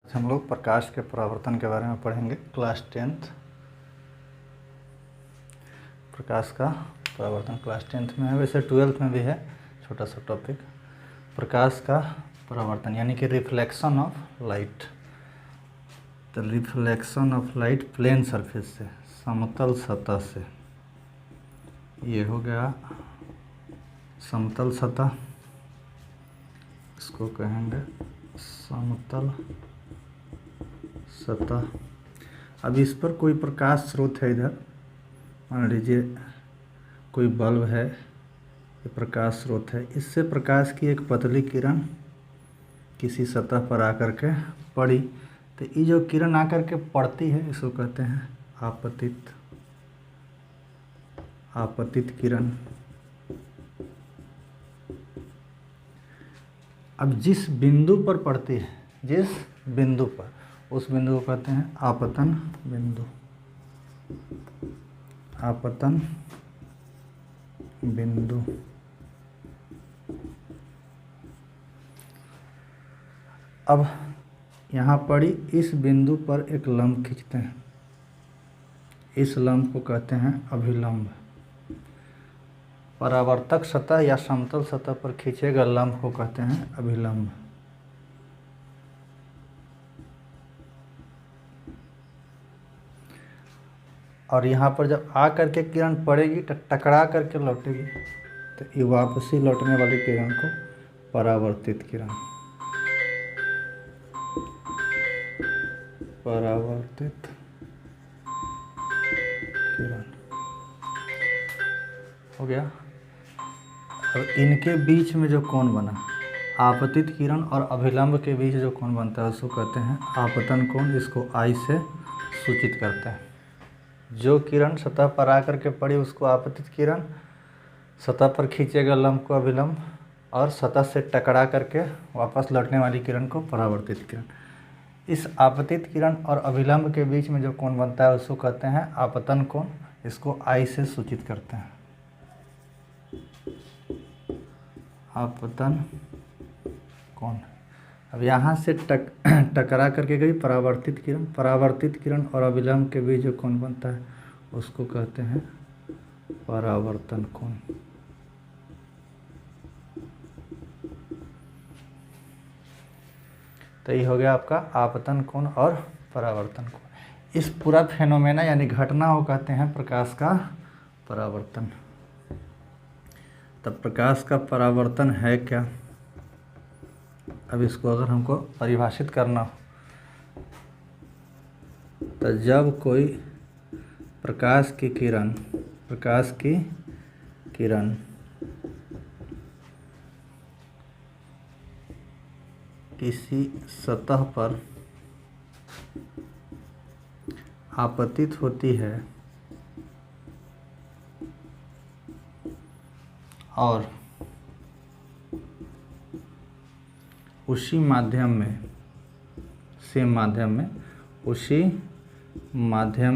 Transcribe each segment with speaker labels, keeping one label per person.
Speaker 1: हम लोग प्रकाश के परावर्तन के बारे में पढ़ेंगे। क्लास 10th प्रकाश का परावर्तन क्लास 10th में है, वैसे 12th में भी है, छोटा सा टॉपिक। प्रकाश का परावर्तन यानी कि reflection of light. The reflection of light plane surface से, समतल सतह से। ये हो गया समतल सतह, इसको कहेंगे समतल सतह। अब इस पर कोई प्रकाश स्रोत है, इधर मान लीजिए कोई बल्ब है, ये प्रकाश स्रोत है। इससे प्रकाश की एक पतली किरण किसी सतह पर आकर के पड़ी, तो ये जो किरण आकर के पड़ती है इसको कहते हैं आपतित किरण। अब जिस बिंदु पर पड़ती है, जिस बिंदु पर, उस बिंदु को कहते हैं आपतन बिंदु। आपतन बिंदु। अब यहाँ पड़ी, इस बिंदु पर एक लंब खींचते हैं, इस लंब को कहते हैं अभिलंब। परावर्तक सतह या समतल सतह पर खींचे गए लंब को कहते हैं अभिलंब। और यहाँ पर जब आ करके किरण पड़ेगी तो टकरा करके लौटेगी, तो ये वापसी लौटने वाली किरण को परावर्तित किरण, परावर्तित किरण हो गया। अब इनके बीच में जो कोण बना, आपतित किरण और अभिलंब के बीच जो कोण बनता है उसको कहते हैं आपतन कोण। इसको I से सूचित करता है। जो किरण सतह पर आकर के पड़ी उसको आपतित किरण, सतह पर खींचे गए लंब को अभिलंब, और सतह से टकरा करके वापस लौटने वाली किरण को परावर्तित किरण। इस आपतित किरण और अभिलंब के बीच में जो कोण बनता है उसको कहते हैं आपतन कोण। इसको I से सूचित करते हैं, आपतन कोण। अब यहाँ से टकरा करके गई परावर्तित किरण, परावर्तित किरण और अभिलंब के बीच जो कोण बनता है उसको कहते हैं परावर्तन कोण। तो ये हो गया आपका आपतन कोण और परावर्तन कोण। इस पूरा फेनोमेना यानी घटना को कहते हैं प्रकाश का परावर्तन। तब प्रकाश का परावर्तन है क्या? अब इसको अगर हमको परिभाषित करना हो, तो जब कोई प्रकाश की किरण किसी सतह पर आपतित होती है और उसी माध्यम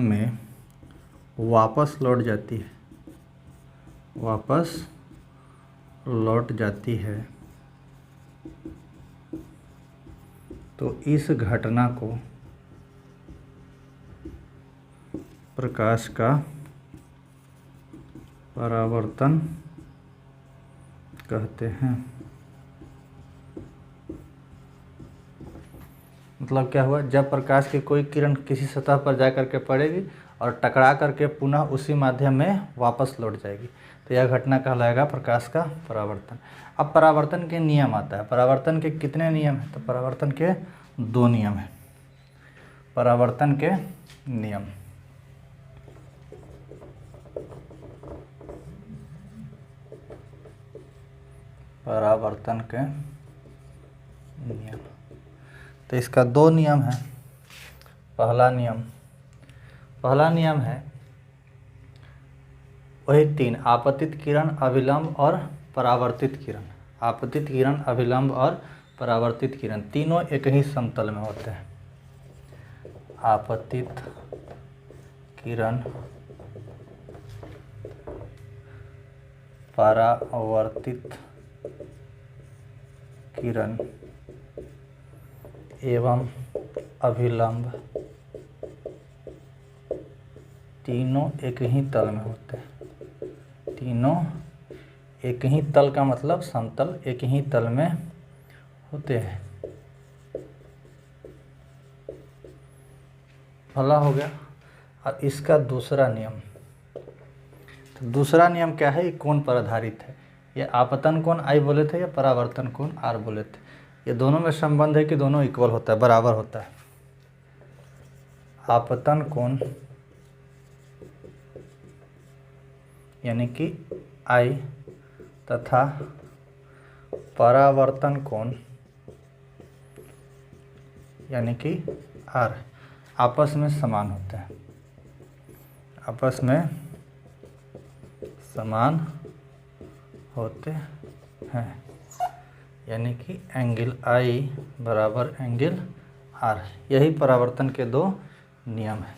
Speaker 1: में वापस लौट जाती है, तो इस घटना को प्रकाश का परावर्तन कहते हैं। मतलब क्या हुआ? जब प्रकाश की कोई किरण किसी सतह पर जा कर के पड़ेगी और टकरा करके पुनः उसी माध्यम में वापस लौट जाएगी, तो यह घटना कहलाएगा प्रकाश का परावर्तन। अब परावर्तन के नियम आता है। परावर्तन के कितने नियम हैं? तो परावर्तन के 2 नियम हैं। परावर्तन के नियम, परावर्तन के नियम। तो इसका 2 नियम है। पहला नियम है वही 3, आपतित किरण, अभिलंब और परावर्तित किरण। आपतित किरण, अभिलंब और परावर्तित किरण तीनों एक ही समतल में होते हैं। आपतित किरण, परावर्तित किरण एवं अभिलंब तीनों एक ही तल में होते हैं। तीनों एक ही तल का मतलब समतल एक ही तल में होते हैं। भला हो गया। और इसका दूसरा नियम, तो दूसरा नियम क्या है? ये कोण पर आधारित है। ये आपतन कोण आई बोले थे या परावर्तन कोण आर बोले थे। ये दोनों में संबंध है कि दोनों इक्वल होता है, बराबर होता है। आपतन कोण यानी कि आई तथा परावर्तन कोण यानी कि आर आपस में समान होते हैं। आपस में समान होते हैं, यानी कि एंगल आई बराबर एंगल आर। यही परावर्तन के दो नियम हैं।